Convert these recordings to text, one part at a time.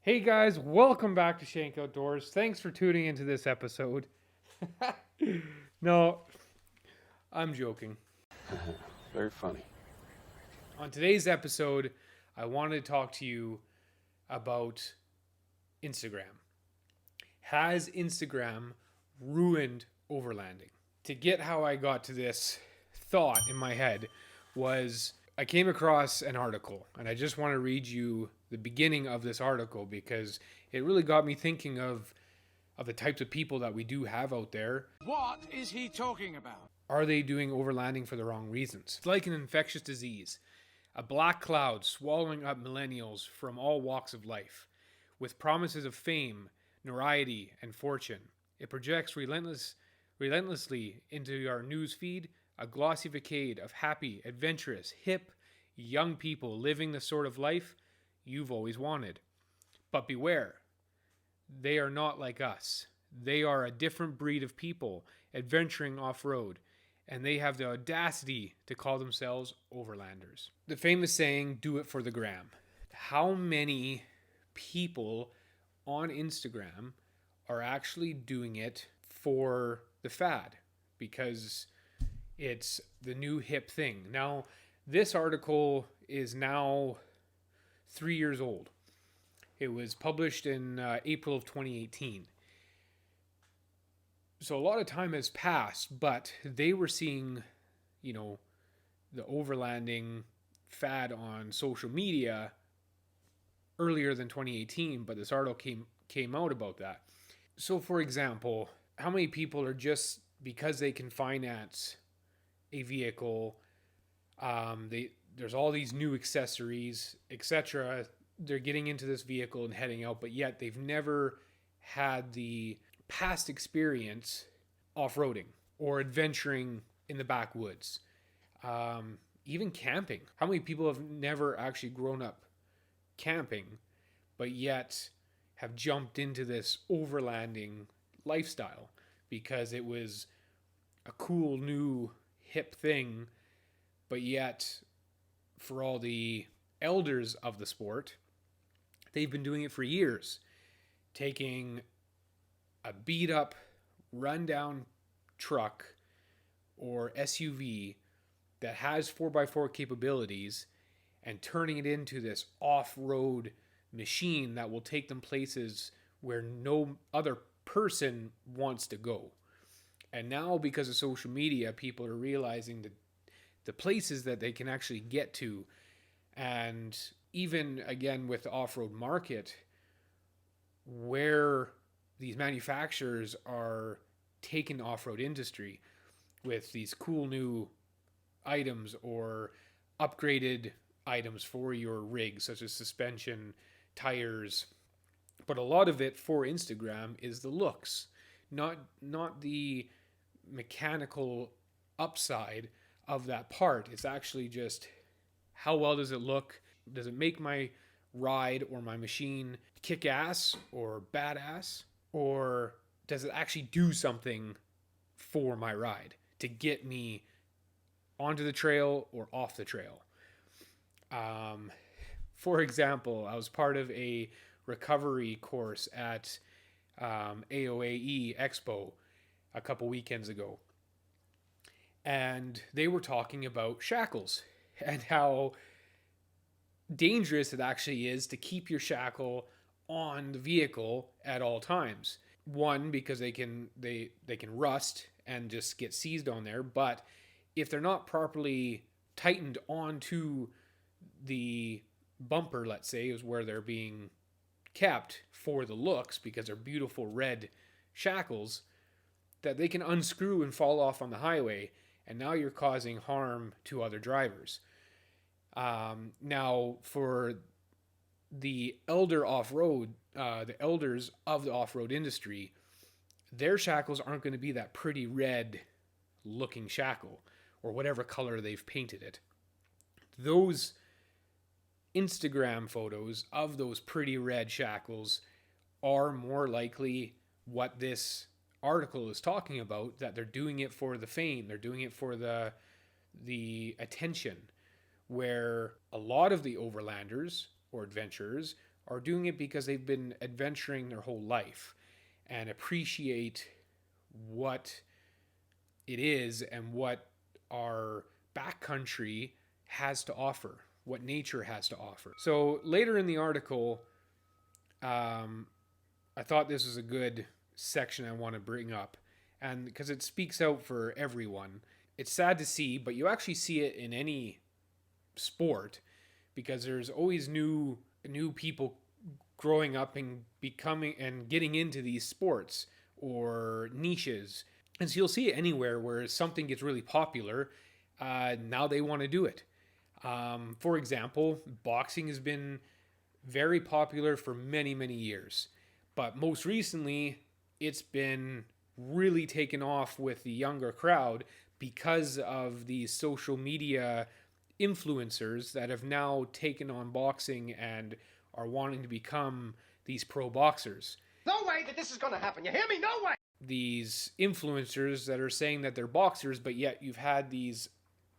Hey guys, welcome back to Shank Outdoors. Thanks for tuning into this episode. No, I'm joking. Very funny. On today's episode, I wanted to talk to you about Instagram. Has Instagram ruined overlanding? To get how I got to this thought in my head was I came across an article, and I just want to read you the beginning of this article because it really got me thinking of the types of people that we do have out there. What is he talking about? Are they doing overlanding for the wrong reasons? It's like an infectious disease, a black cloud swallowing up millennials from all walks of life. With promises of fame, notoriety, and fortune, it projects relentlessly into our news feed a glossy facade of happy, adventurous, hip, young people living the sort of life you've always wanted. But beware, they are not like us. They are a different breed of people adventuring off road, and they have the audacity to call themselves overlanders. The famous saying, do it for the gram. How many people on Instagram are actually doing it for the fad? Because it's the new hip thing. Now, this article is now 3 years old. It was published in April of 2018. So a lot of time has passed, but they were seeing, the overlanding fad on social media earlier than 2018, but this article came out about that. So for example, how many people are just because they can finance a vehicle, there's all these new accessories, etc. They're getting into this vehicle and heading out, but yet they've never had the past experience off-roading or adventuring in the backwoods, even camping. How many people have never actually grown up camping, but yet have jumped into this overlanding lifestyle because it was a cool new hip thing, but yet for all the elders of the sport, they've been doing it for years, taking a beat up, rundown truck or SUV that has 4x4 capabilities and turning it into this off-road machine that will take them places where no other person wants to go. And now, because of social media, people are realizing the places that they can actually get to. And even, again, with the off-road market, where these manufacturers are taking the off-road industry with these cool new items or upgraded items for your rig, such as suspension, tires. But a lot of it for Instagram is the looks, not the mechanical upside of that part. It's actually just how well does it look? Does it make my ride or my machine kick ass or badass? Or does it actually do something for my ride to get me onto the trail or off the trail? For example, I was part of a recovery course at AOAE Expo a couple weekends ago. And they were talking about shackles and how dangerous it actually is to keep your shackle on the vehicle at all times. One, because they can rust and just get seized on there, but if they're not properly tightened onto the bumper, let's say, is where they're being kept for the looks because they're beautiful red shackles, that they can unscrew and fall off on the highway, and now you're causing harm to other drivers. Now, for the elder off-road, the elders of the off-road industry, their shackles aren't going to be that pretty red looking shackle or whatever color they've painted it. Those Instagram photos of those pretty red shackles are more likely what this article is talking about, that they're doing it for the fame, they're doing it for the attention, where a lot of the overlanders or adventurers are doing it because they've been adventuring their whole life and appreciate what it is and what our backcountry has to offer, what nature has to offer. So later in the article, I thought this was a good section I want to bring up, and because it speaks out for everyone. It's sad to see, but you actually see it in any sport because there's always new people growing up and becoming and getting into these sports or niches. And so you'll see it anywhere where something gets really popular. Now they want to do it. For example, boxing has been very popular for many, many years. But most recently, it's been really taken off with the younger crowd because of these social media influencers that have now taken on boxing and are wanting to become these pro boxers. No way that this is going to happen. You hear me? No way. These influencers that are saying that they're boxers, but yet you've had these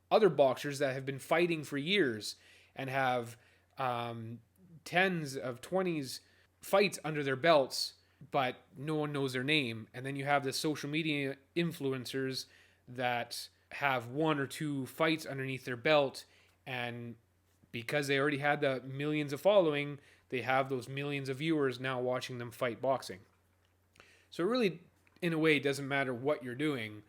other boxers that have been fighting for years and have tens of 20s fights under their belts, but no one knows their name. And then you have the social media influencers that have one or two fights underneath their belt, and because they already had the millions of following, they have those millions of viewers now watching them fight boxing. So it really, in a way, doesn't matter what you're doing,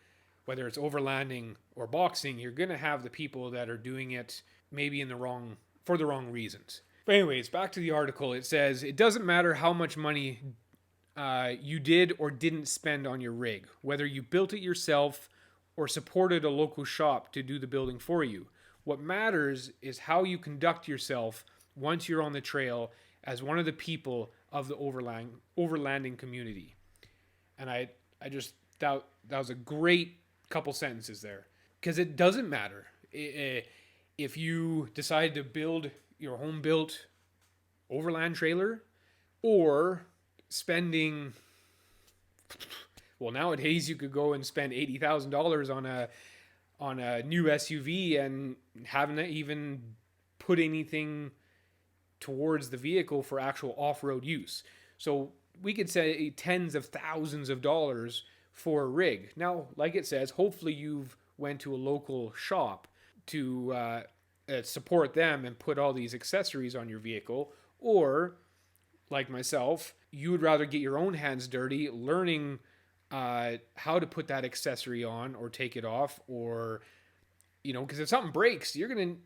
whether it's overlanding or boxing, you're going to have the people that are doing it maybe for the wrong reasons. But anyways, back to the article. It says, it doesn't matter how much money you did or didn't spend on your rig, whether you built it yourself or supported a local shop to do the building for you. What matters is how you conduct yourself once you're on the trail as one of the people of the overlanding community. And I just thought that was a great couple sentences there, because it doesn't matter if you decide to build your home built overland trailer or spending, well, nowadays you could go and spend $80,000 on a new SUV and haven't even put anything towards the vehicle for actual off-road use. So we could say tens of thousands of dollars for a rig. Now, like it says, hopefully you've went to a local shop to support them and put all these accessories on your vehicle, or like myself, you would rather get your own hands dirty learning how to put that accessory on or take it off, or because if something breaks, you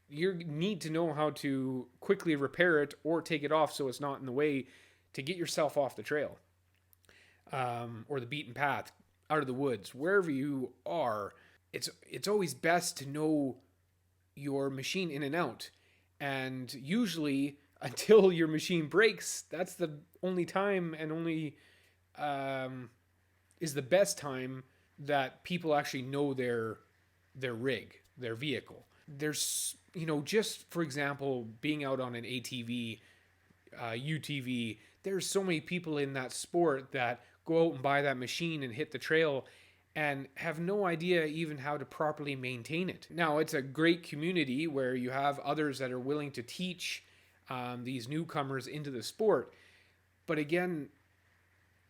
need to know how to quickly repair it or take it off so it's not in the way to get yourself off the trail or the beaten path, out of the woods, wherever you are. It's always best to know your machine in and out, and usually until your machine breaks, that's the only time and only is the best time that people actually know their rig, their vehicle. There's just for example, being out on an ATV, UTV, there's so many people in that sport that go out and buy that machine and hit the trail and have no idea even how to properly maintain it. Now, it's a great community where you have others that are willing to teach these newcomers into the sport. But again,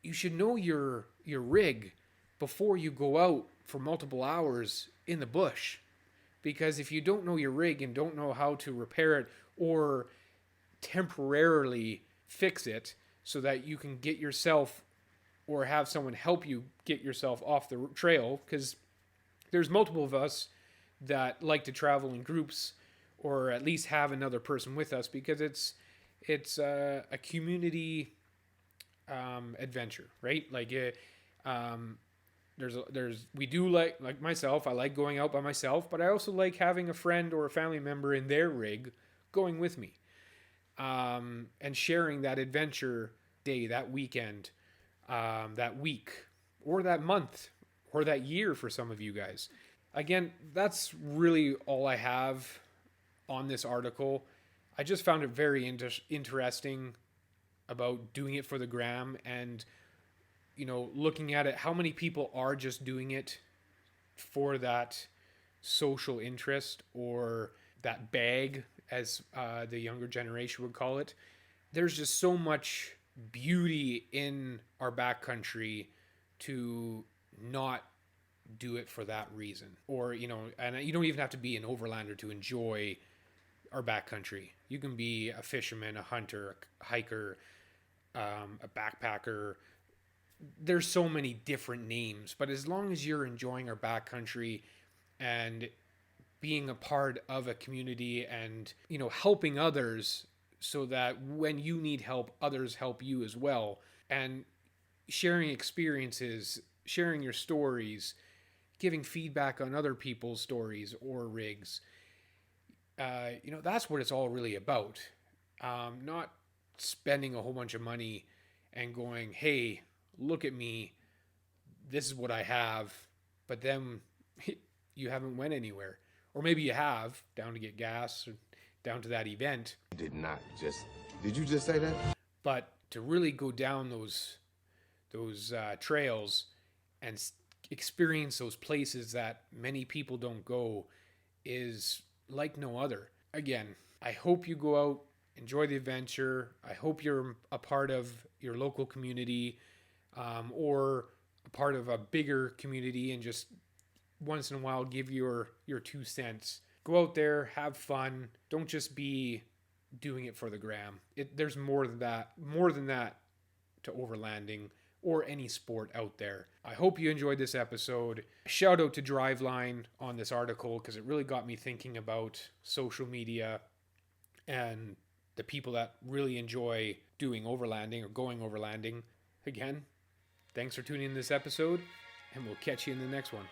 you should know your rig before you go out for multiple hours in the bush. Because if you don't know your rig and don't know how to repair it or temporarily fix it so that you can get yourself or have someone help you get yourself off the trail, because there's multiple of us that like to travel in groups or at least have another person with us, because it's a community adventure, right? Like we do like myself, I like going out by myself, but I also like having a friend or a family member in their rig going with me, and sharing that adventure day, that weekend, that week, or that month, or that year for some of you guys. Again, that's really all I have on this article. I just found it very interesting about doing it for the gram, and looking at it, how many people are just doing it for that social interest or that bag, as the younger generation would call it, there's just so much beauty in our backcountry to not do it for that reason. Or, and you don't even have to be an overlander to enjoy our backcountry. You can be a fisherman, a hunter, a hiker, a backpacker. There's so many different names, but as long as you're enjoying our backcountry and being a part of a community and, helping others so that when you need help, others help you as well. And sharing experiences, sharing your stories, giving feedback on other people's stories or rigs. That's what it's all really about. Not spending a whole bunch of money and going, hey, look at me. This is what I have. But then you haven't went anywhere. Or maybe you have, down to get gas or down to that event. Did you just say that? But to really go down those trails and experience those places that many people don't go is like no other. Again, I hope you go out, enjoy the adventure. I hope you're a part of your local community, or a part of a bigger community, and just once in a while give your 2 cents. Go out there, have fun. Don't just be doing it for the gram. There's more than that to overlanding or any sport out there. I hope you enjoyed this episode. Shout out to Driveline on this article because it really got me thinking about social media and the people that really enjoy doing overlanding or going overlanding. Again, thanks for tuning in this episode, and we'll catch you in the next one.